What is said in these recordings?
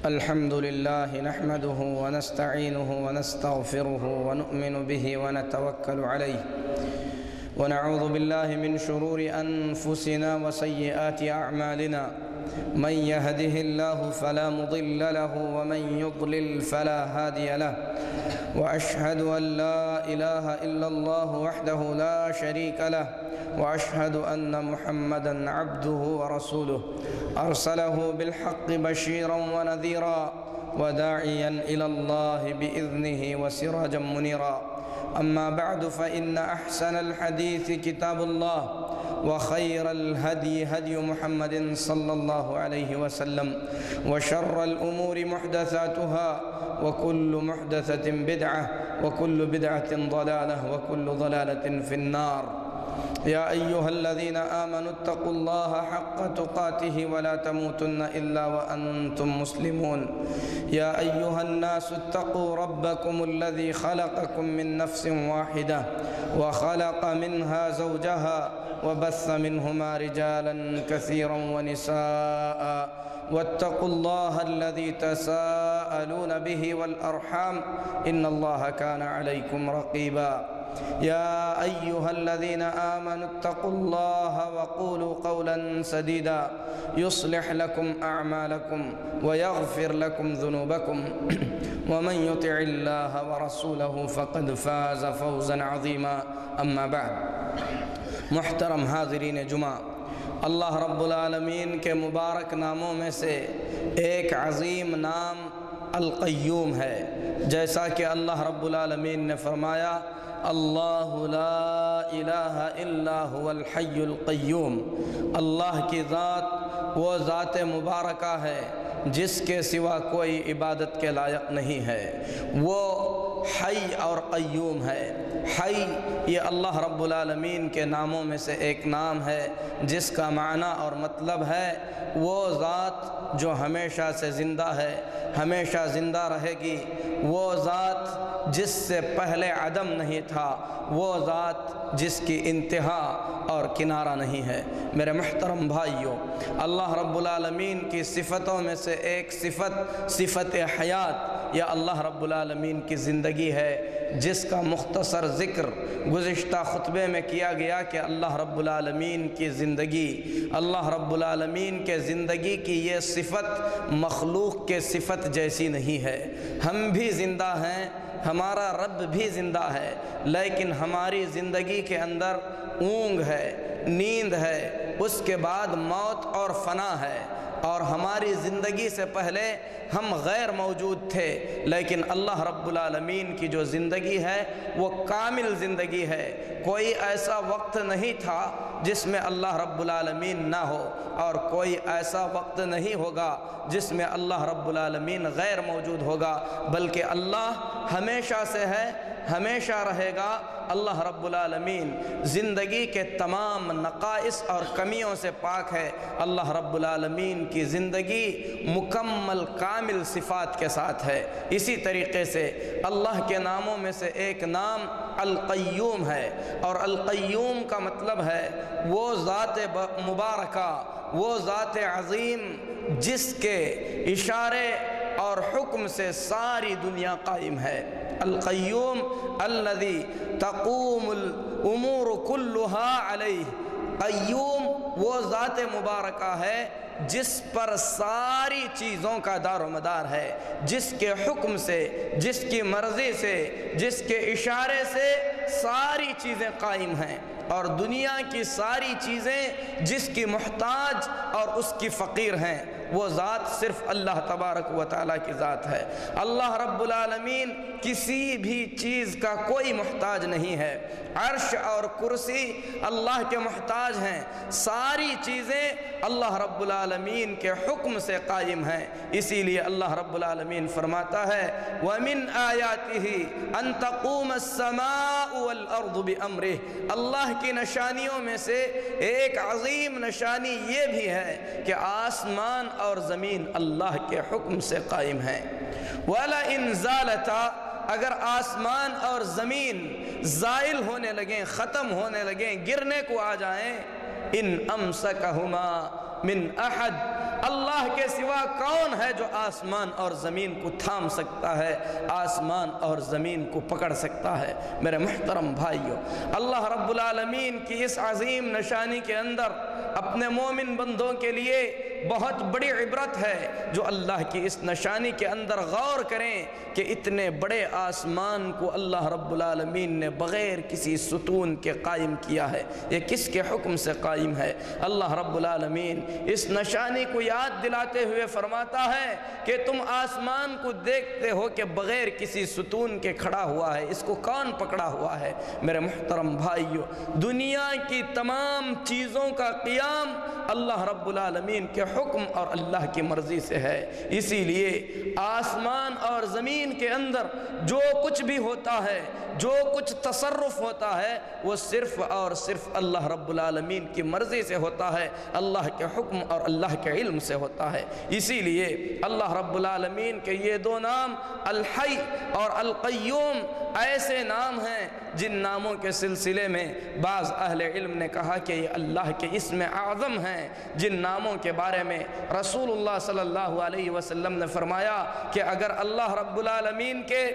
الحمد لله نحمده ونستعينه ونستغفره ونؤمن به ونتوكل عليه ونعوذ بالله من شرور أنفسنا وسيئات أعمالنا من يهده الله فلا مضل له ومن يضلل فلا هادي له وأشهد أن لا إله إلا الله وحده لا شريك له وأشهد أن محمدًا عبده ورسوله أرسله بالحق بشيرًا ونذيرًا وداعيًا إلى الله بإذنه وسراجًا منيرًا أما بعد فإن أحسن الحديث كتاب الله وخير الهدي هدي محمد صلى الله عليه وسلم وشر الأمور محدثاتها وكل محدثة بدعة وكل بدعة ضلالة وكل ضلالة في النار يا أيها الذين آمنوا اتقوا الله حق تقاته ولا تموتن إلا وأنتم مسلمون يا أيها الناس اتقوا ربكم الذي خلقكم من نفس واحدة وخلق منها زوجها وبث منهما رجالا كثيرا ونساء واتقوا الله الذي تساءلون به والأرحام إن الله كان عليكم رقيبا يا أيها الذين آمنوا اتقوا الله وقولوا قولا سديدا يصلح لكم أعمالكم ويغفر لكم ذنوبكم ومن يطع الله ورسوله فقد فاز فوزا عظيما أما بعد محترم حاضرین جمعہ، اللہ رب العالمین کے مبارک ناموں میں سے ایک عظیم نام القیوم ہے، جیسا کہ اللہ رب العالمین نے فرمایا اللہ لا الہ الا هو الحی القیوم، اللہ کی ذات وہ ذات مبارکہ ہے جس کے سوا کوئی عبادت کے لائق نہیں ہے، وہ حی اور قیوم ہے۔ حی یہ اللہ رب العالمین کے ناموں میں سے ایک نام ہے جس کا معنی اور مطلب ہے وہ ذات جو ہمیشہ سے زندہ ہے، ہمیشہ زندہ رہے گی، وہ ذات جس سے پہلے عدم نہیں تھا، وہ ذات جس کی انتہا اور کنارہ نہیں ہے۔ میرے محترم بھائیوں، اللہ رب العالمین کی صفتوں میں سے ایک صفت حیات یا اللہ رب العالمین کی زندگی ہے، جس کا مختصر ذکر گزشتہ خطبے میں کیا گیا کہ اللہ رب العالمین کی زندگی، اللہ رب العالمین کے زندگی کی یہ صفت مخلوق کے صفت جیسی نہیں ہے۔ ہم بھی زندہ ہیں، ہمارا رب بھی زندہ ہے، لیکن ہماری زندگی کے اندر اونگ ہے، نیند ہے، اس کے بعد موت اور فنا ہے، اور ہماری زندگی سے پہلے ہم غیر موجود تھے، لیکن اللہ رب العالمین کی جو زندگی ہے وہ کامل زندگی ہے۔ کوئی ایسا وقت نہیں تھا جس میں اللہ رب العالمین نہ ہو، اور کوئی ایسا وقت نہیں ہوگا جس میں اللہ رب العالمین غیر موجود ہوگا، بلکہ اللہ ہمیشہ سے ہے، ہمیشہ رہے گا۔ اللہ رب العالمین زندگی کے تمام نقائص اور کمیوں سے پاک ہے۔ اللہ رب العالمین کی زندگی مکمل کامل صفات کے ساتھ ہے۔ اسی طریقے سے اللہ کے ناموں میں سے ایک نام القیوم ہے، اور القیوم کا مطلب ہے وہ ذات مبارکہ، وہ ذات عظیم جس کے اشارے اور حکم سے ساری دنیا قائم ہے۔ القیوم الذی تقوم الامور کلها علیہ، قیوم وہ ذات مبارکہ ہے جس پر ساری چیزوں کا دار و مدار ہے، جس کے حکم سے، جس کی مرضی سے، جس کے اشارے سے ساری چیزیں قائم ہیں، اور دنیا کی ساری چیزیں جس کی محتاج اور اس کی فقیر ہیں، وہ ذات صرف اللہ تبارک و تعالیٰ کی ذات ہے۔ اللہ رب العالمین کسی بھی چیز کا کوئی محتاج نہیں ہے، عرش اور کرسی اللہ کے محتاج ہیں، ساری چیزیں اللہ رب العالمین کے حکم سے قائم ہیں۔ اسی لیے اللہ رب العالمین فرماتا ہے وَمِنْ آيَاتِهِ أَن تَقُومَ السَّمَاءُ وَالْأَرْضُ بِأَمْرِهِ، اللہ کی نشانیوں میں سے ایک عظیم نشانی یہ بھی ہے کہ آسمان اور زمین اللہ کے حکم سے قائم ہیں۔ وَلَئِنْ زَالَتَا، اگر آسمان اور زمین زائل ہونے لگیں، ختم ہونے لگیں، گرنے کو آ جائیں، ان امسکہما من احد، اللہ کے سوا کون ہے جو آسمان اور زمین کو تھام سکتا ہے، آسمان اور زمین کو پکڑ سکتا ہے؟ میرے محترم بھائیو، اللہ رب العالمین کی اس عظیم نشانی کے اندر اپنے مومن بندوں کے لیے بہت بڑی عبرت ہے جو اللہ کی اس نشانی کے اندر غور کریں کہ اتنے بڑے آسمان کو اللہ رب العالمین نے بغیر کسی ستون کے قائم کیا ہے۔ یہ کس کے حکم سے قائم ہے؟ اللہ رب العالمین اس نشانی کو یاد دلاتے ہوئے فرماتا ہے کہ تم آسمان کو دیکھتے ہو کہ بغیر کسی ستون کے کھڑا ہوا ہے، اس کو کون پکڑا ہوا ہے؟ میرے محترم بھائیو، دنیا کی تمام چیزوں کا قیام اللہ رب العالمین کے حکم اور اللہ کی مرضی سے ہے۔ اسی لیے آسمان اور زمین کے اندر جو کچھ بھی ہوتا ہے، جو کچھ تصرف ہوتا ہے، وہ صرف اور صرف اللہ رب العالمین کی مرضی سے ہوتا ہے، اللہ کے حکم اور اللہ کے علم سے ہوتا ہے۔ اسی لیے اللہ رب العالمین کے یہ دو نام الحی اور القیوم ایسے نام ہیں جن ناموں کے سلسلے میں بعض اہل علم نے کہا کہ یہ اللہ کے اسم اعظم ہیں، جن ناموں کے بارے میں رسول اللہ صلی اللہ علیہ وسلم نے فرمایا کہ اگر اللہ رب العالمین کے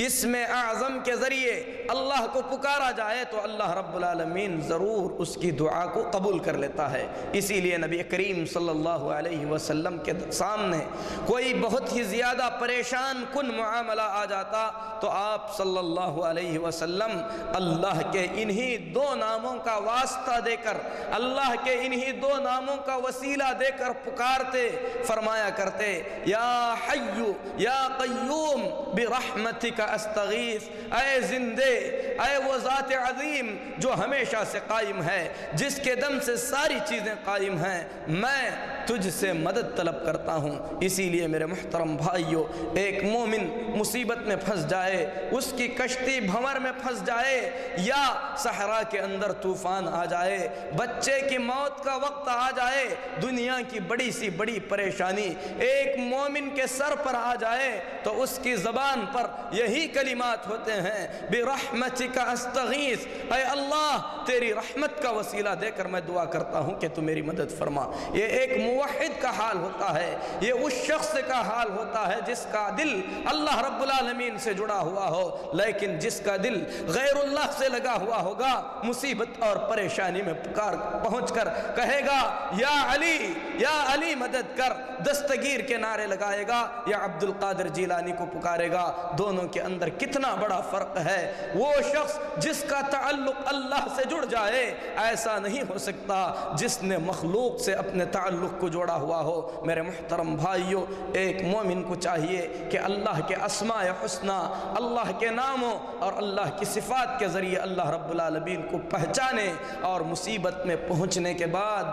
اسم اعظم کے ذریعے اللہ کو پکارا جائے تو اللہ رب العالمین ضرور اس کی دعا کو قبول کر لیتا ہے۔ اسی لیے نبی کریم صلی اللہ علیہ وسلم کے سامنے کوئی بہت ہی زیادہ پریشان کن معاملہ آ جاتا تو آپ صلی اللہ علیہ وسلم اللہ کے انہی دو ناموں کا واسطہ دے کر، اللہ کے انہی دو ناموں کا وسیلہ دے کر پکارتے، فرمایا کرتے یا حی یا قیوم برحمتک استغیث، اے زندے، اے وہ ذات عظیم جو ہمیشہ سے قائم ہے، جس کے دم سے ساری چیزیں قائم ہیں، میں تجھ سے مدد طلب کرتا ہوں۔ اسی لیے میرے محترم بھائیو، ایک مومن مصیبت میں پھنس جائے، اس کی کشتی بھنور میں پھنس جائے، یا صحرا کے اندر طوفان آ جائے، بچے کی موت کا وقت آ جائے، دنیا کی بڑی سی بڑی پریشانی ایک مومن کے سر پر آ جائے تو اس کی زبان پر یہی کلمات ہوتے ہیں برحمتک استغیث، اے اللہ تیری رحمت کا وسیلہ دے کر میں دعا کرتا ہوں کہ تو میری مدد فرما۔ یہ ایک موحد کا حال ہوتا ہے، یہ اس شخص کا حال ہوتا ہے جس کا دل اللہ رب العالمین سے جڑا ہوا ہو، لیکن جس کا دل غیر اللہ سے لگا ہوا ہوگا، مصیبت اور پریشانی میں پہنچ کر کہے گا یا علی مدد کر، دستگیر کے نعرے لگائے گا یا عبد القادر جیلانی کو پکارے گا۔ دونوں کے اندر کتنا بڑا فرق ہے۔ وہ شخص جس کا تعلق اللہ سے جڑ جائے ایسا نہیں ہو سکتا جس نے مخلوق سے اپنے تعلق کو جوڑا ہوا ہو۔ میرے محترم بھائیو، ایک مومن کو چاہیے کہ اللہ کے اسماء حسنی، اللہ کے ناموں اور اللہ کی صفات کے ذریعے اللہ رب العالمین کو پہچانے اور مصیبت میں پہنچنے کے بعد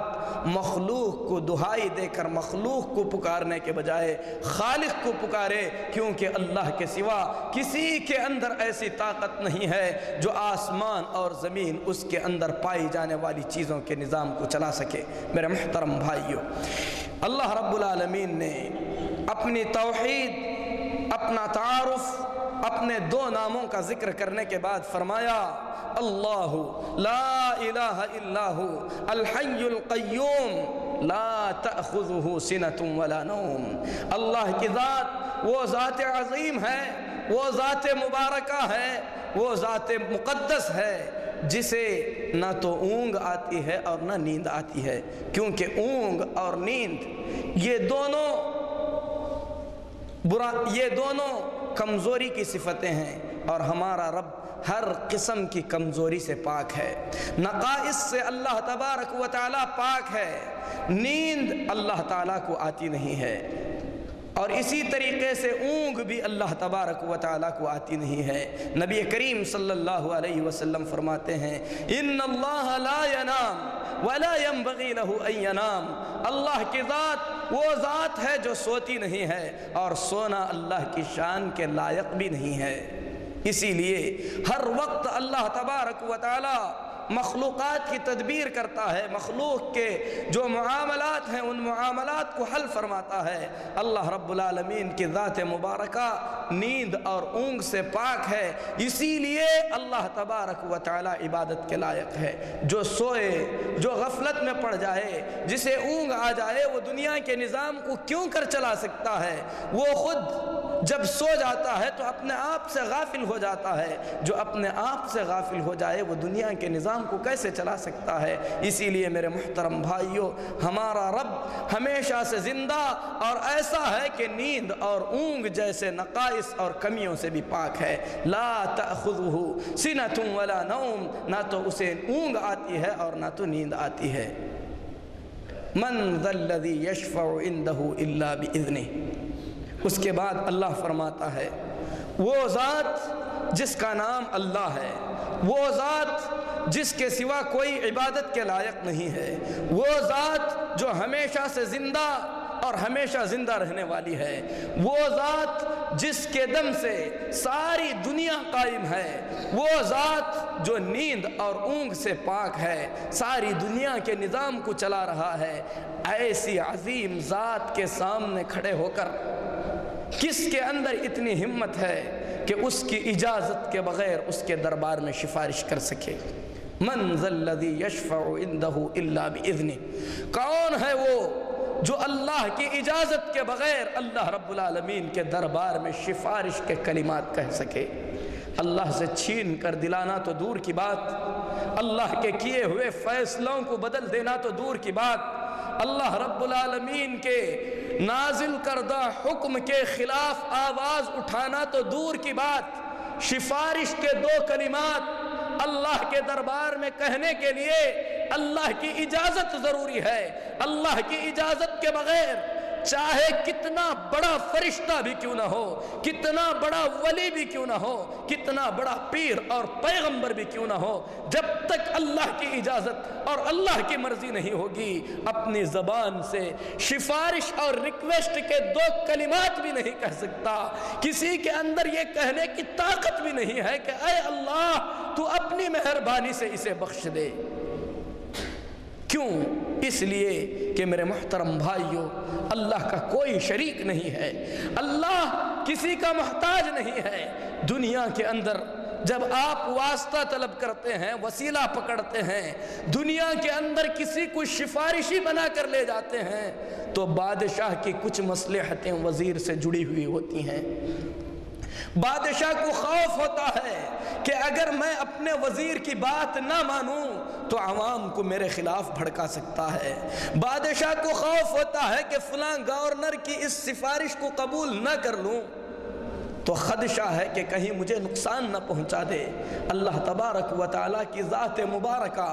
مخلوق کو دہائی دے کر مخلوق کو پکارنے کے بجائے خالق کو پکارے، کیونکہ اللہ کے سوا کسی کے اندر ایسی طاقت نہیں ہے جو آسمان اور زمین اس کے اندر پائی جانے والی چیزوں کے نظام کو چلا سکے۔ میرے محترم بھائیو، اللہ رب العالمین نے اپنی توحید، اپنا تعارف، اپنے دو ناموں کا ذکر کرنے کے بعد فرمایا اللہ لا الہ الا ہو الحی القیوم لا تأخذہ سنۃ ولا نوم۔ اللہ کی ذات وہ ذات عظیم ہے، وہ ذات مبارکہ ہے، وہ ذات مقدس ہے جسے نہ تو اونگ آتی ہے اور نہ نیند آتی ہے، کیونکہ اونگ اور نیند یہ دونوں کمزوری کی صفتیں ہیں، اور ہمارا رب ہر قسم کی کمزوری سے پاک ہے، نقائص سے اللہ تبارک و تعالیٰ پاک ہے۔ نیند اللہ تعالیٰ کو آتی نہیں ہے، اور اسی طریقے سے اونگ بھی اللہ تبارک و تعالیٰ کو آتی نہیں ہے۔ نبی کریم صلی اللہ علیہ وسلم فرماتے ہیں ان اللہ لا ینام ولا ينبغي له ان ينام، اللہ کی ذات وہ ذات ہے جو سوتی نہیں ہے، اور سونا اللہ کی شان کے لائق بھی نہیں ہے۔ اسی لیے ہر وقت اللہ تبارک و تعالیٰ مخلوقات کی تدبیر کرتا ہے، مخلوق کے جو معاملات ہیں ان معاملات کو حل فرماتا ہے۔ اللہ رب العالمین کی ذات مبارکہ نیند اور اونگ سے پاک ہے، اسی لیے اللہ تبارک و تعالی عبادت کے لائق ہے۔ جو سوئے، جو غفلت میں پڑ جائے، جسے اونگ آ جائے، وہ دنیا کے نظام کو کیوں کر چلا سکتا ہے؟ وہ خود جب سو جاتا ہے تو اپنے آپ سے غافل ہو جاتا ہے، جو اپنے آپ سے غافل ہو جائے وہ دنیا کے نظام کو کیسے چلا سکتا ہے؟ اسی لیے میرے محترم بھائیوں، ہمارا رب ہمیشہ سے زندہ اور ایسا ہے کہ نیند اور اونگ جیسے نقائص اور کمیوں سے بھی پاک ہے۔ لا تأخذہ سنۃ ولا نوم، نہ تو اسے اونگ آتی ہے اور نہ تو نیند آتی ہے۔ من ذا الذی یشفع عندہ الا بإذنہ۔ اس کے بعد اللہ فرماتا ہے وہ ذات جس کا نام اللہ ہے، وہ ذات جس کے سوا کوئی عبادت کے لائق نہیں ہے، وہ ذات جو ہمیشہ سے زندہ اور ہمیشہ زندہ رہنے والی ہے، وہ ذات جس کے دم سے ساری دنیا قائم ہے، وہ ذات جو نیند اور اونگ سے پاک ہے، ساری دنیا کے نظام کو چلا رہا ہے۔ ایسی عظیم ذات کے سامنے کھڑے ہو کر کس کے اندر اتنی ہمت ہے کہ اس کی اجازت کے بغیر اس کے دربار میں سفارش کر سکے؟ من ذا الذی یشفع عندہ الا بإذنہ، کون ہے وہ جو اللہ کی اجازت کے بغیر اللہ رب العالمین کے دربار میں سفارش کے کلمات کہہ سکے؟ اللہ سے چھین کر دلانا تو دور کی بات، اللہ کے کیے ہوئے فیصلوں کو بدل دینا تو دور کی بات، اللہ رب العالمین کے نازل کردہ حکم کے خلاف آواز اٹھانا تو دور کی بات، سفارش کے دو کلمات اللہ کے دربار میں کہنے کے لیے اللہ کی اجازت ضروری ہے۔ اللہ کی اجازت کے بغیر چاہے کتنا بڑا فرشتہ بھی کیوں نہ ہو، کتنا بڑا ولی بھی کیوں نہ ہو، کتنا بڑا پیر اور پیغمبر بھی کیوں نہ ہو، جب تک اللہ کی اجازت اور اللہ کی مرضی نہیں ہوگی اپنی زبان سے سفارش اور ریکویسٹ کے دو کلمات بھی نہیں کہہ سکتا۔ کسی کے اندر یہ کہنے کی طاقت بھی نہیں ہے کہ اے اللہ تو اپنی مہربانی سے اسے بخش دے۔ کیوں؟ اس لیے کہ میرے محترم بھائیوں، اللہ کا کوئی شریک نہیں ہے، اللہ کسی کا محتاج نہیں ہے۔ دنیا کے اندر جب آپ واسطہ طلب کرتے ہیں، وسیلہ پکڑتے ہیں، دنیا کے اندر کسی کو سفارشی بنا کر لے جاتے ہیں تو بادشاہ کی کچھ مصلحتیں وزیر سے جڑی ہوئی ہوتی ہیں۔ بادشاہ کو خوف ہوتا ہے کہ اگر میں اپنے وزیر کی بات نہ مانوں تو عوام کو میرے خلاف بھڑکا سکتا ہے۔ بادشاہ کو خوف ہوتا ہے کہ فلاں گورنر کی اس سفارش کو قبول نہ کر لوں تو خدشہ ہے کہ کہیں مجھے نقصان نہ پہنچا دے۔ اللہ تبارک و تعالیٰ کی ذات مبارکہ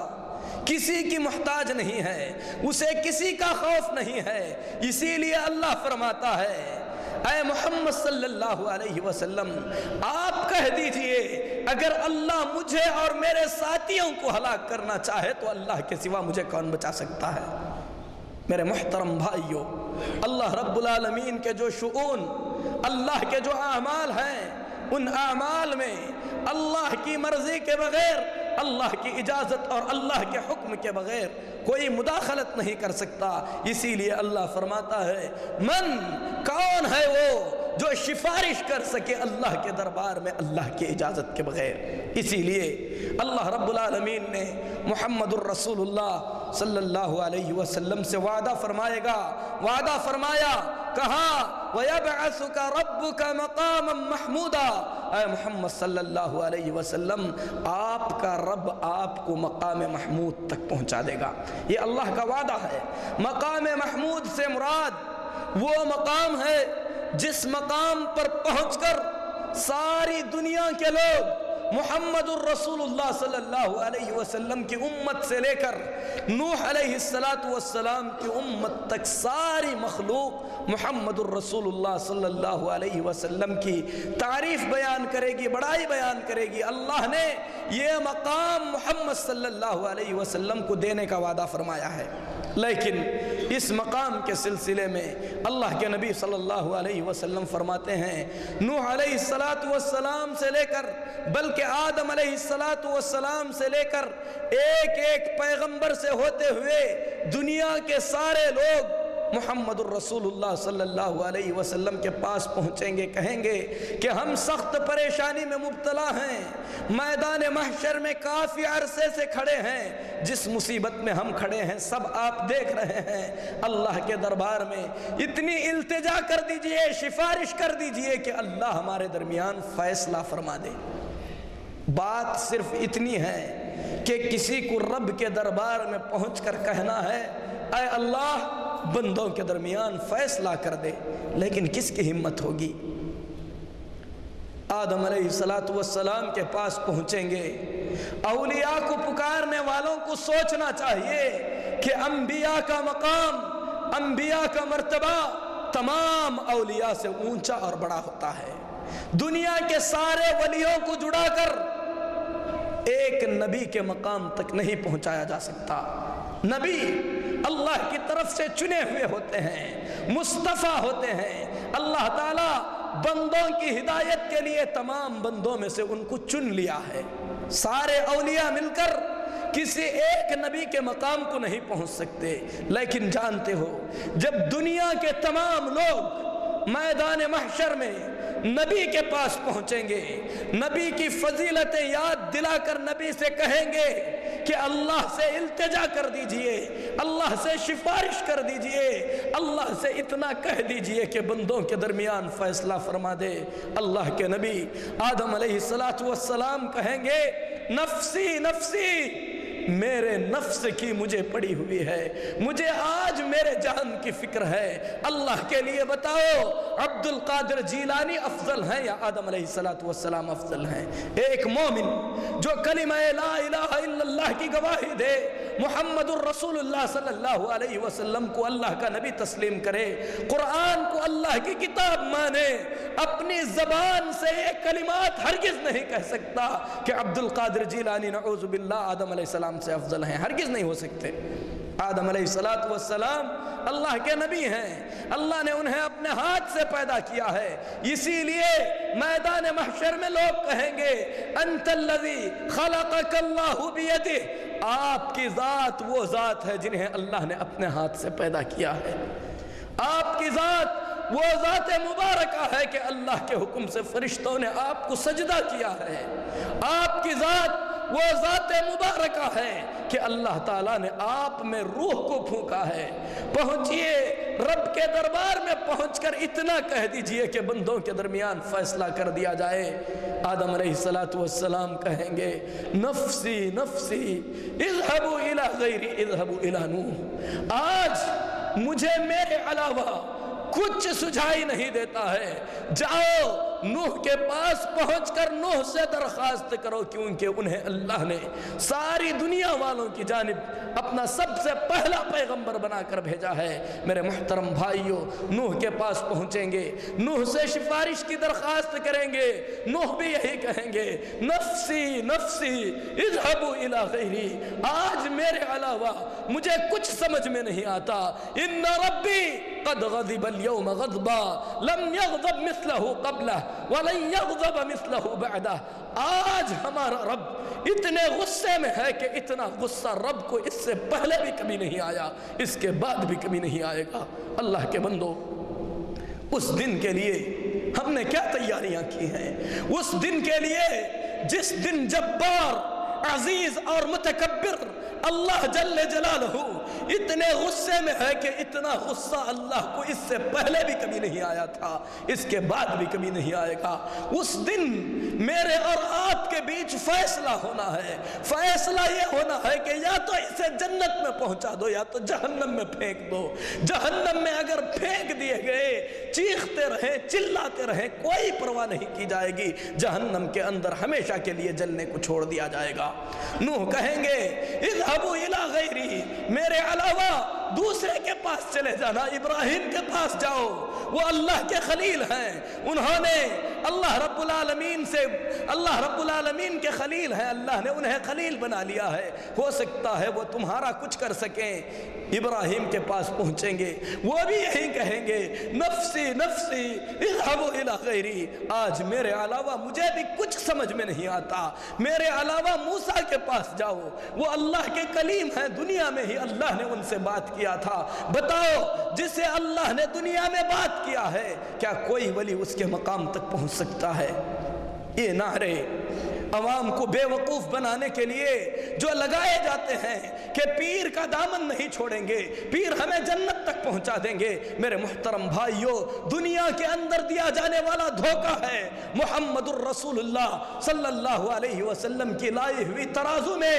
کسی کی محتاج نہیں ہے، اسے کسی کا خوف نہیں ہے، اسی لیے اللہ فرماتا ہے اے محمد صلی اللہ علیہ وسلم آپ کہہ دیجئے اگر اللہ مجھے اور میرے ساتھیوں کو ہلاک کرنا چاہے تو اللہ کے سوا مجھے کون بچا سکتا ہے؟ میرے محترم بھائیوں، اللہ رب العالمین کے جو شؤون، اللہ کے جو اعمال ہیں، ان اعمال میں اللہ کی مرضی کے بغیر، اللہ کی اجازت اور اللہ کے حکم کے بغیر کوئی مداخلت نہیں کر سکتا۔ اسی لیے اللہ فرماتا ہے من، کون ہے وہ جو سفارش کر سکے اللہ کے دربار میں اللہ کی اجازت کے بغیر؟ اسی لیے اللہ رب العالمین نے محمد الرسول اللہ صلی اللہ علیہ وسلم سے وعدہ فرمائے گا، وعدہ فرمایا، کہا وَيَبْعَثُكَ رَبُّكَ مَقَامًا مَحْمُودًا، اے محمد صلی اللہ علیہ وسلم آپ کا رب آپ کو مقام محمود تک پہنچا دے گا۔ یہ اللہ کا وعدہ ہے۔ مقام محمود سے مراد وہ مقام ہے جس مقام پر پہنچ کر ساری دنیا کے لوگ محمد الرسول اللہ صلی اللہ علیہ وسلم کی امت سے لے کر نوح علیہ السلام کی امت تک ساری مخلوق محمد الرسول اللہ صلی اللہ علیہ وسلم کی تعریف بیان کرے گی، بڑائی بیان کرے گی۔ اللہ نے یہ مقام محمد صلی اللہ علیہ وسلم کو دینے کا وعدہ فرمایا ہے۔ لیکن اس مقام کے سلسلے میں اللہ کے نبی صلی اللہ علیہ وسلم فرماتے ہیں نوح علیہ السلام سے لے کر بلکہ آدم علیہ السلام سے لے کر ایک ایک پیغمبر سے ہوتے ہوئے دنیا کے سارے لوگ محمد الرسول اللہ صلی اللہ علیہ وسلم کے پاس پہنچیں گے، کہیں گے کہ ہم سخت پریشانی میں مبتلا ہیں، میدان محشر میں کافی عرصے سے کھڑے ہیں، جس مصیبت میں ہم کھڑے ہیں سب آپ دیکھ رہے ہیں، اللہ کے دربار میں اتنی التجا کر دیجئے، سفارش کر دیجئے کہ اللہ ہمارے درمیان فیصلہ فرما دے۔ بات صرف اتنی ہے کہ کسی کو رب کے دربار میں پہنچ کر کہنا ہے اے اللہ بندوں کے درمیان فیصلہ کر دے، لیکن کس کی ہمت ہوگی؟ آدم علیہ السلام کے پاس پہنچیں گے، اولیاء کو پکارنے والوں کو سوچنا چاہیے کہ انبیاء کا مقام، انبیاء کا مرتبہ تمام اولیاء سے اونچا اور بڑا ہوتا ہے۔ دنیا کے سارے ولیوں کو جڑا کر ایک نبی کے مقام تک نہیں پہنچایا جا سکتا۔ نبی اللہ کی طرف سے چنے ہوئے ہوتے ہیں، مصطفیٰ ہوتے ہیں، اللہ تعالیٰ بندوں کی ہدایت کے لیے تمام بندوں میں سے ان کو چن لیا ہے۔ سارے اولیاء مل کر کسی ایک نبی کے مقام کو نہیں پہنچ سکتے، لیکن جانتے ہو جب دنیا کے تمام لوگ میدان محشر میں نبی کے پاس پہنچیں گے، نبی کی فضیلتیں یاد دلا کر نبی سے کہیں گے کہ اللہ سے التجا کر دیجئے، اللہ سے سفارش کر دیجئے، اللہ سے اتنا کہہ دیجئے کہ بندوں کے درمیان فیصلہ فرما دے۔ اللہ کے نبی آدم علیہ السلام کہیں گے نفسی نفسی، میرے نفس کی مجھے پڑی ہوئی ہے، مجھے آج میرے جان کی فکر ہے۔ اللہ کے لیے بتاؤ عبد القادر جیلانی افضل ہیں یا آدم علیہ السلام افضل ہیں؟ ایک مومن جو کلمہ لا الہ الا اللہ کی گواہی دے، محمد الرسول اللہ صلی اللہ علیہ وسلم کو اللہ کا نبی تسلیم کرے، قرآن کو اللہ کی کتاب مانے، اپنی زبان سے یہ کلمات ہرگز نہیں کہہ سکتا کہ عبد القادر جیلانی نعوذ باللہ آدم علیہ السلام سے افضل ہیں، ہرگز نہیں ہو سکتے۔ آدم علیہ السلام اللہ کے نبی ہیں، اللہ نے انہیں اپنے ہاتھ سے پیدا کیا ہے، اسی لیے میدان محشر میں لوگ کہیں گے انت الذی خلقک اللہ بیدہ، آپ کی ذات وہ ذات ہے جنہیں اللہ نے اپنے ہاتھ سے پیدا کیا ہے، آپ کی ذات وہ ذات مبارکہ ہے کہ اللہ کے حکم سے فرشتوں نے آپ کو سجدہ کیا ہے، آپ کی ذات وہ ذات مبارکہ ہے کہ اللہ تعالیٰ نے آپ میں روح کو پھونکا ہے۔ پہنچیے رب کے دربار میں پہنچ کر اتنا کہہ دیجئے کہ بندوں کے درمیان فیصلہ کر دیا جائے۔ آدم علیہ السلام کہیں گے نفسی نفسی اذهبوا الى غیری اذهبوا الى نوح، آج مجھے میرے علاوہ کچھ سجھائی نہیں دیتا ہے، جاؤ نوح کے پاس پہنچ کر نوح سے درخواست کرو، کیونکہ انہیں اللہ نے ساری دنیا والوں کی جانب اپنا سب سے پہلا پیغمبر بنا کر بھیجا ہے۔ میرے محترم بھائیوں، نوح کے پاس پہنچیں گے، نوح سے سفارش کی درخواست کریں گے، نوح بھی یہی کہیں گے نفسی نفسی اذهبوا الى غیری، آج میرے علاوہ مجھے کچھ سمجھ میں نہیں آتا، ان ربی قد غضب اليوم غضبا لم يغضب مثله قبله ولن يغضب مثله بعده، آج ہمارا رب اتنے غصے میں ہے کہ اتنا غصہ رب کو اس سے پہلے بھی کبھی نہیں آیا، اس کے بعد بھی کبھی نہیں آئے گا۔ اللہ کے بندو، اس دن کے لیے ہم نے کیا تیاریاں کی ہیں؟ اس دن کے لیے جس دن جبار عزیز اور متکبر اللہ جل جلالہ اتنے غصے میں ہے کہ اتنا غصہ اللہ کو اس سے پہلے بھی کبھی نہیں آیا تھا، اس کے بعد بھی کبھی نہیں آئے گا۔ اس دن میرے اور آپ کے بیچ فیصلہ ہونا ہے، فیصلہ یہ ہونا ہے کہ یا تو اسے جنت میں پہنچا دو یا تو جہنم میں پھینک دو۔ جہنم میں اگر پھینک دیے گئے چیختے رہیں چلاتے رہیں کوئی پرواہ نہیں کی جائے گی، جہنم کے اندر ہمیشہ کے لیے جلنے کو چھوڑ دیا جائے گا۔ نوح کہیں گے اذهبوا الى غیری، میرے علاوہ دوسرے کے پاس چلے جانا، ابراہیم کے پاس جاؤ، وہ اللہ کے خلیل ہیں، انہوں نے اللہ رب العالمین کے خلیل ہیں، اللہ نے انہیں خلیل بنا لیا ہے، ہو سکتا ہے وہ تمہارا کچھ کر سکیں۔ ابراہیم کے پاس پہنچیں گے، وہ بھی یہی کہیں گے نفسی نفسی اذهبوا الی غیری، آج میرے علاوہ مجھے بھی کچھ سمجھ میں نہیں آتا، میرے علاوہ موسیٰ کے پاس جاؤ، وہ اللہ کے کلیم ہیں، دنیا میں ہی اللہ نے ان سے بات کیا تھا، بتاؤ جسے اللہ نے دنیا میں بات کیا ہے کیا کوئی ولی اس کے مقام تک پہنچ سکتا ہے؟ یہ نعرے عوام کو بے وقوف بنانے کے لیے جو لگائے جاتے ہیں کہ پیر کا دامن نہیں چھوڑیں گے، پیر ہمیں جنت تک پہنچا دیں گے، میرے محترم بھائیوں، دنیا کے اندر دیا جانے والا دھوکہ ہے۔ محمد الرسول اللہ صلی اللہ علیہ وسلم کی لائی ہوئی ترازو میں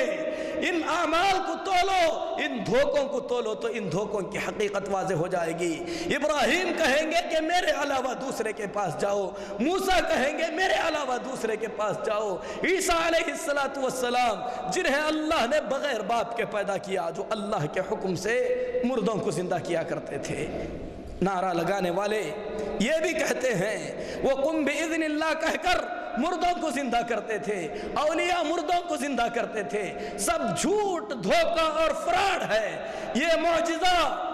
ان اعمال کو تولو، ان دھوکوں کو تولو تو ان دھوکوں کی حقیقت واضح ہو جائے گی۔ ابراہیم کہیں گے کہ میرے علاوہ دوسرے کے پاس جاؤ، موسیٰ کہیں گے میرے علاوہ دوسرے کے پاس جاؤ، عیسیٰ علیہ السلام جنہیں اللہ نے بغیر باپ کے پیدا کیا، جو اللہ کے حکم سے مردوں کو زندہ کیا کرتے تھے۔ نعرہ لگانے والے یہ بھی کہتے ہیں وَقُمْ بِإِذْنِ اللَّهِ کہہ کر مردوں کو زندہ کرتے تھے، اولیاء مردوں کو زندہ کرتے تھے، سب جھوٹ، دھوکہ اور فراڈ ہے۔ یہ معجزہ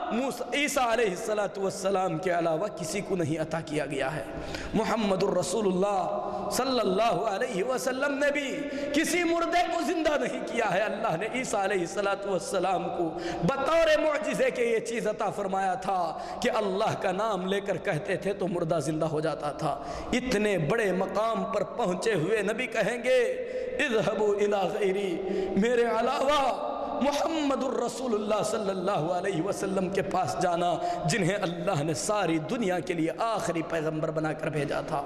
عیسیٰ علیہ السلام کے علاوہ کسی کو نہیں عطا کیا گیا ہے۔ محمد الرسول اللہ صلی اللہ علیہ وسلم نے بھی کسی مردے کو زندہ نہیں کیا ہے، اللہ نے عیسیٰ علیہ السلام کو بطور معجزے کے یہ چیز عطا فرمایا تھا کہ اللہ کا نام لے کر کہتے تھے تو مردہ زندہ ہو جاتا تھا۔ اتنے بڑے مقام پر پہنچے ہوئے نبی کہیں گے اذهبوا الی غیری، میرے علاوہ محمد الرسول اللہ صلی اللہ علیہ وسلم کے پاس جانا، جنہیں اللہ نے ساری دنیا کے لیے آخری پیغمبر بنا کر بھیجا تھا۔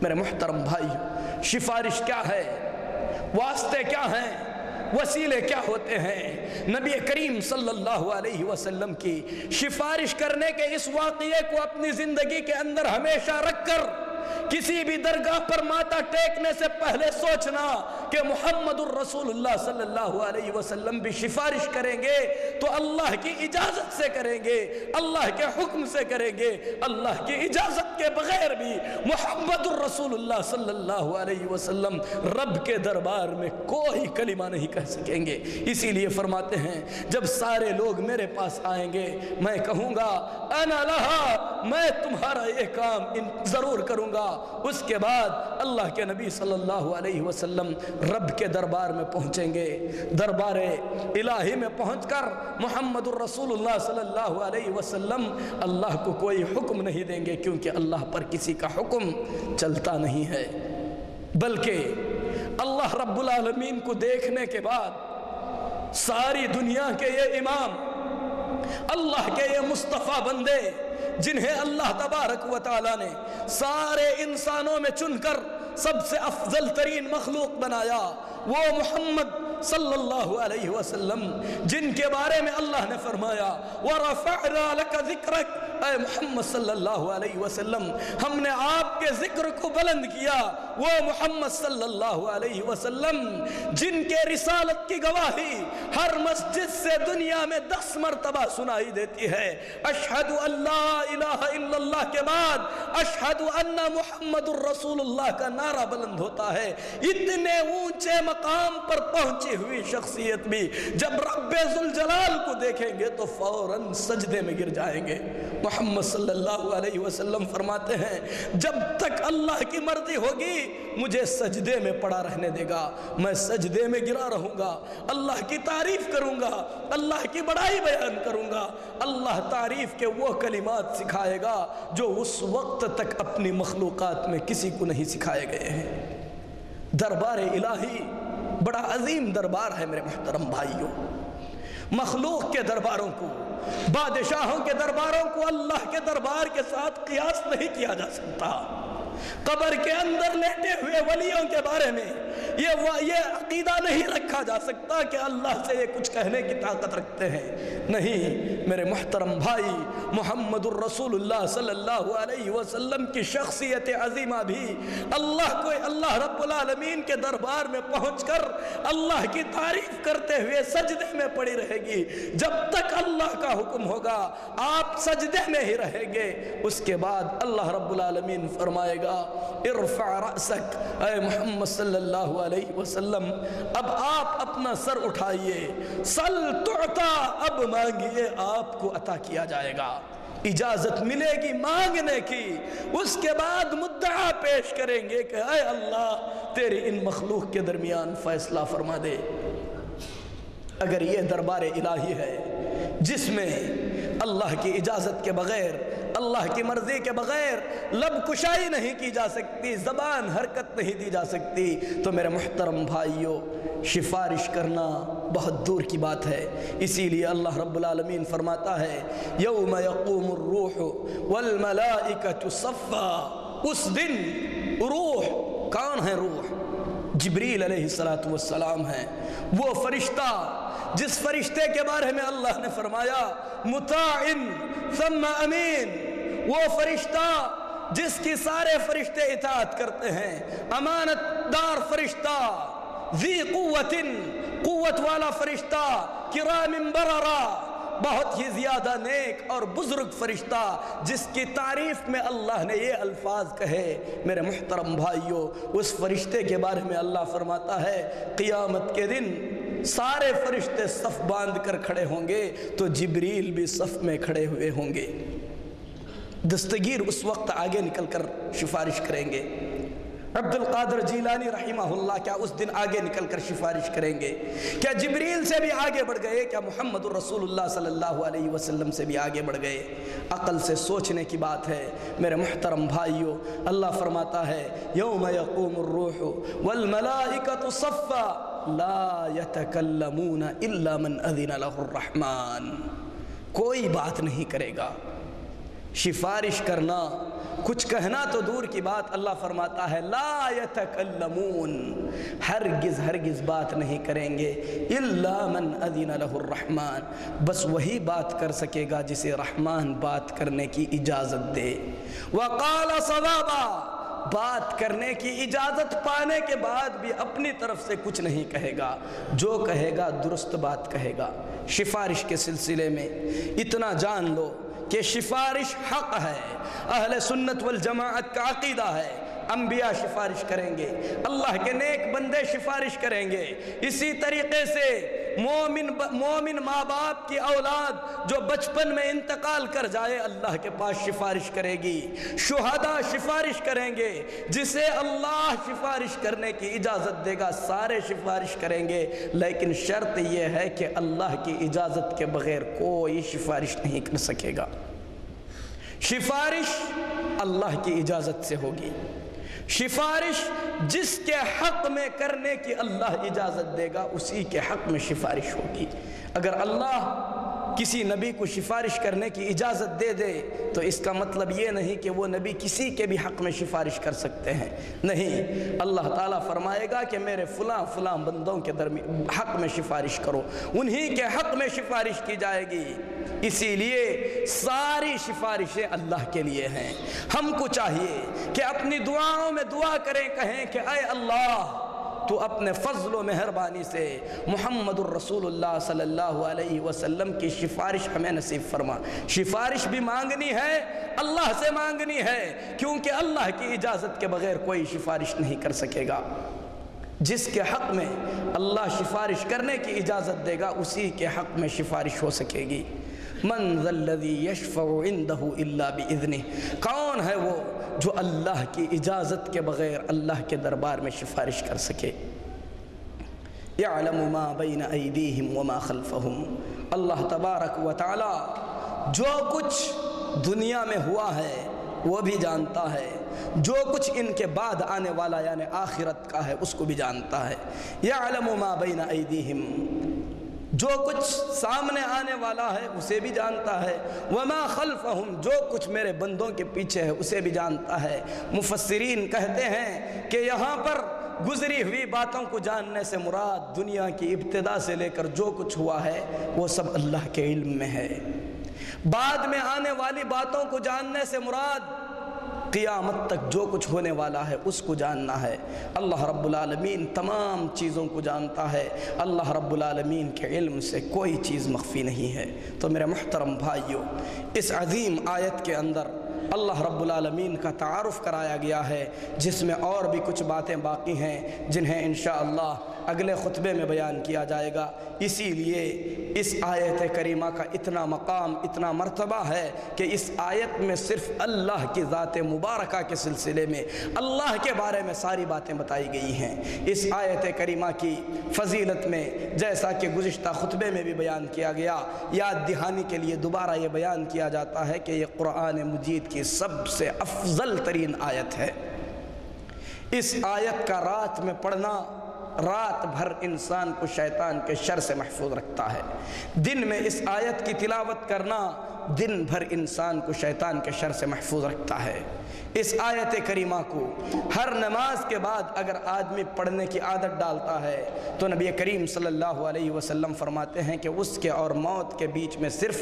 میرے محترم بھائی، سفارش کیا ہے؟ واسطے کیا ہیں؟ وسیلے کیا ہوتے ہیں؟ نبی کریم صلی اللہ علیہ وسلم کی سفارش کرنے کے اس واقعے کو اپنی زندگی کے اندر ہمیشہ رکھ کر کسی بھی درگاہ پر ماتھا ٹیکنے سے پہلے سوچنا کہ محمد الرسول اللہ صلی اللہ علیہ وسلم بھی سفارش کریں گے تو اللہ کی اجازت سے کریں گے، اللہ کے حکم سے کریں گے، اللہ کی اجازت کے بغیر بھی محمد الرسول اللہ صلی اللہ علیہ وسلم رب کے دربار میں کوئی کلمہ نہیں کہہ سکیں گے۔ اسی لیے فرماتے ہیں جب سارے لوگ میرے پاس آئیں گے میں کہوں گا انا لہا، میں تمہارا یہ کام ضرور کروں گا۔ اس کے بعد اللہ کے نبی صلی اللہ علیہ وسلم رب کے دربار میں پہنچیں گے، دربار الہی میں پہنچ کر محمد الرسول اللہ صلی اللہ علیہ وسلم اللہ کو کوئی حکم نہیں دیں گے، کیونکہ اللہ پر کسی کا حکم چلتا نہیں ہے، بلکہ اللہ رب العالمین کو دیکھنے کے بعد ساری دنیا کے یہ امام، اللہ کے یہ مصطفیٰ بندے جنہیں اللہ تبارک و تعالیٰ نے سارے انسانوں میں چن کر سب سے افضل ترین مخلوق بنایا، وہ محمد صلی اللہ علیہ وسلم جن کے بارے میں اللہ نے فرمایا وَرَفَعْنَا لَكَ ذِكْرَكَ، اے محمد صلی اللہ علیہ وسلم ہم نے آپ کے ذکر کو بلند کیا، وہ محمد صلی اللہ علیہ وسلم جن کے رسالت کی گواہی ہر مسجد سے دنیا میں 10 مرتبہ سنائی دیتی ہے، اشہد ان لا الہ الا اللہ کے بعد اشہد ان محمد الرسول اللہ کا نعرہ بلند ہوتا ہے۔ اتنے اونچے مقام پر پہنچی ہوئی شخصیت بھی جب رب ذوالجلال کو دیکھیں گے تو فوراً سجدے میں گر جائیں گے۔ محمد صلی اللہ علیہ وسلم فرماتے ہیں جب تک اللہ کی مرضی ہوگی مجھے سجدے میں پڑا رہنے دے گا، میں سجدے میں گرا رہوں گا، اللہ کی تعریف کروں گا، اللہ کی بڑائی بیان کروں گا۔ اللہ تعریف کے وہ کلمات سکھائے گا جو اس وقت تک اپنی مخلوقات میں کسی کو نہیں سکھائے گئے ہیں۔ دربار الہی بڑا عظیم دربار ہے میرے محترم بھائیوں، مخلوق کے درباروں کو، بادشاہوں کے درباروں کو اللہ کے دربار کے ساتھ قیاس نہیں کیا جا سکتا۔ قبر کے اندر لیٹے ہوئے ولیوں کے بارے میں یہ عقیدہ نہیں رکھا جا سکتا کہ اللہ سے یہ کچھ کہنے کی طاقت رکھتے ہیں۔ نہیں میرے محترم بھائی، محمد الرسول اللہ صلی اللہ علیہ وسلم کی شخصیت عظیمہ بھی اللہ رب العالمین کے دربار میں پہنچ کر اللہ کی تعریف کرتے ہوئے سجدے میں پڑی رہے گی۔ جب تک اللہ کا حکم ہوگا آپ سجدے میں ہی رہیں گے۔ اس کے بعد اللہ رب العالمین فرمائے گا ارفع رأسک، اے محمد صلی اللہ علیہ وسلم اب آپ اپنا سر اٹھائیے، سل تعطا، اب مانگیے آپ کو عطا کیا جائے گا، اجازت ملے گی مانگنے کی۔ اس کے بعد مدعا پیش کریں گے کہ اے اللہ تیری ان مخلوق کے درمیان فیصلہ فرما دے۔ اگر یہ دربار الہی ہے جس میں اللہ کی اجازت کے بغیر، اللہ کی مرضی کے بغیر لب کشائی نہیں کی جا سکتی، زبان حرکت نہیں دی جا سکتی، تو میرے محترم بھائیوں سفارش کرنا بہت دور کی بات ہے۔ اسی لیے اللہ رب العالمین فرماتا ہے یوم یقوم الروح والملائکۃ صفا، اس دن روح، کون ہے روح؟ جبریل علیہ السلام ہے، وہ فرشتہ جس فرشتے کے بارے میں اللہ نے فرمایا مطاع ثم امین، وہ فرشتہ جس کی سارے فرشتے اطاعت کرتے ہیں، امانت دار فرشتہ، ذی قوت والا فرشتہ، کرام بررہ، بہت ہی زیادہ نیک اور بزرگ فرشتہ جس کی تعریف میں اللہ نے یہ الفاظ کہے۔ میرے محترم بھائیوں اس فرشتے کے بارے میں اللہ فرماتا ہے قیامت کے دن سارے فرشتے صف باندھ کر کھڑے ہوں گے تو جبریل بھی صف میں کھڑے ہوئے ہوں گے۔ دستگیر اس وقت آگے نکل کر سفارش کریں گے۔ عبد القادر جیلانی رحمہ اللہ کیا اس دن آگے نکل کر سفارش کریں گے؟ کیا جبریل سے بھی آگے بڑھ گئے؟ کیا محمد الرسول اللہ صلی اللہ علیہ وسلم سے بھی آگے بڑھ گئے؟ عقل سے سوچنے کی بات ہے میرے محترم بھائیوں۔ اللہ فرماتا ہے یوم یقوم الروح والملائکۃ صفا لا یتکلمون الا من اذن لہ الرحمن، کوئی بات نہیں کرے گا۔ سفارش کرنا، کچھ کہنا تو دور کی بات، اللہ فرماتا ہے لا یتکلمون، ہرگز بات نہیں کریں گے، الا من اذن لہ الرحمن، بس وہی بات کر سکے گا جسے رحمان بات کرنے کی اجازت دے۔ وقال صوابا، بات کرنے کی اجازت پانے کے بعد بھی اپنی طرف سے کچھ نہیں کہے گا، جو کہے گا درست بات کہے گا۔ سفارش کے سلسلے میں اتنا جان لو کہ سفارش حق ہے، اہل سنت والجماعت کا عقیدہ ہے۔ انبیاء سفارش کریں گے، اللہ کے نیک بندے سفارش کریں گے۔ اسی طریقے سے مومن ماں باپ کی اولاد جو بچپن میں انتقال کر جائے اللہ کے پاس سفارش کرے گی۔ شہداء سفارش کریں گے، جسے اللہ سفارش کرنے کی اجازت دے گا سارے سفارش کریں گے، لیکن شرط یہ ہے کہ اللہ کی اجازت کے بغیر کوئی سفارش نہیں کر سکے گا۔ سفارش اللہ کی اجازت سے ہوگی۔ سفارش جس کے حق میں کرنے کی اللہ اجازت دے گا اسی کے حق میں سفارش ہوگی۔ اگر اللہ کسی نبی کو سفارش کرنے کی اجازت دے دے تو اس کا مطلب یہ نہیں کہ وہ نبی کسی کے بھی حق میں سفارش کر سکتے ہیں، نہیں، اللہ تعالیٰ فرمائے گا کہ میرے فلاں بندوں کے درمیان حق میں سفارش کرو، انہی کے حق میں سفارش کی جائے گی۔ اسی لیے ساری سفارشیں اللہ کے لیے ہیں۔ ہم کو چاہیے کہ اپنی دعاؤں میں دعا کریں، کہیں کہ اے اللہ تو اپنے فضل و مہربانی سے محمد الرسول اللہ صلی اللہ علیہ وسلم کی سفارش ہمیں نصیب فرما۔ سفارش بھی مانگنی ہے، اللہ سے مانگنی ہے، کیونکہ اللہ کی اجازت کے بغیر کوئی سفارش نہیں کر سکے گا۔ جس کے حق میں اللہ سفارش کرنے کی اجازت دے گا اسی کے حق میں سفارش ہو سکے گی۔ من ذا الذی یشفع عندہ الا باذنہ، کون ہے وہ جو اللہ کی اجازت کے بغیر اللہ کے دربار میں سفارش کر سکے؟ یعلم ما بین ایدیہم وما خلفہم، اللہ تبارک و تعالی جو کچھ دنیا میں ہوا ہے وہ بھی جانتا ہے، جو کچھ ان کے بعد آنے والا یعنی آخرت کا ہے اس کو بھی جانتا ہے۔ یعلم ما بین ایدیہم، جو کچھ سامنے آنے والا ہے اسے بھی جانتا ہے، وما خلفہم، جو کچھ میرے بندوں کے پیچھے ہے اسے بھی جانتا ہے۔ مفسرین کہتے ہیں کہ یہاں پر گزری ہوئی باتوں کو جاننے سے مراد دنیا کی ابتدا سے لے کر جو کچھ ہوا ہے وہ سب اللہ کے علم میں ہے۔ بعد میں آنے والی باتوں کو جاننے سے مراد قیامت تک جو کچھ ہونے والا ہے اس کو جاننا ہے۔ اللہ رب العالمین تمام چیزوں کو جانتا ہے، اللہ رب العالمین کے علم سے کوئی چیز مخفی نہیں ہے۔ تو میرے محترم بھائیوں، اس عظیم آیت کے اندر اللہ رب العالمین کا تعارف کرایا گیا ہے، جس میں اور بھی کچھ باتیں باقی ہیں جنہیں انشاءاللہ اگلے خطبے میں بیان کیا جائے گا۔ اسی لیے اس آیت کریمہ کا اتنا مقام، اتنا مرتبہ ہے کہ اس آیت میں صرف اللہ کی ذات مبارکہ کے سلسلے میں اللہ کے بارے میں ساری باتیں بتائی گئی ہیں۔ اس آیت کریمہ کی فضیلت میں جیسا کہ گزشتہ خطبے میں بھی بیان کیا گیا، یاد دہانی کے لیے دوبارہ یہ بیان کیا جاتا ہے کہ یہ قرآن مجید کی سب سے افضل ترین آیت ہے۔ اس آیت کا رات میں پڑھنا رات بھر انسان کو شیطان کے شر سے محفوظ رکھتا ہے، دن میں اس آیت کی تلاوت کرنا دن بھر انسان کو شیطان کے شر سے محفوظ رکھتا ہے۔ اس آیت کریمہ کو ہر نماز کے بعد اگر آدمی پڑھنے کی عادت ڈالتا ہے تو نبی کریم صلی اللہ علیہ وسلم فرماتے ہیں کہ اس کے اور موت کے بیچ میں صرف،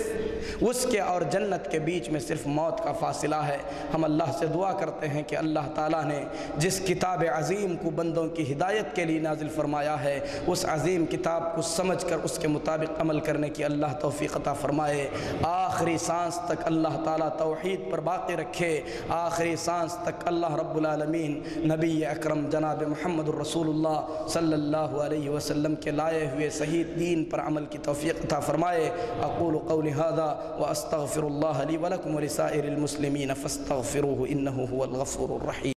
اس کے اور جنت کے بیچ میں صرف موت کا فاصلہ ہے۔ ہم اللہ سے دعا کرتے ہیں کہ اللہ تعالیٰ نے جس کتاب عظیم کو بندوں کی ہدایت کے لیے نازل فرمایا ہے، اس عظیم کتاب کو سمجھ کر اس کے مطابق عمل کرنے کی اللہ توفیق عطا فرمائے۔ آخری سانس تک اللہ تعالیٰ توحید پر باقی رکھے، آخری سانس تک اللہ رب العالمین نبی اکرم جناب محمد الرسول اللہ صلی اللہ علیہ وسلم کے لائے ہوئے صحیح دین پر عمل کی توفیق عطا فرمائے۔ اقول قولی ھذا واستغفر اللہ لی ولکم ولسائر المسلمین فاستغفروہ انہ هو الغفور الرحیم۔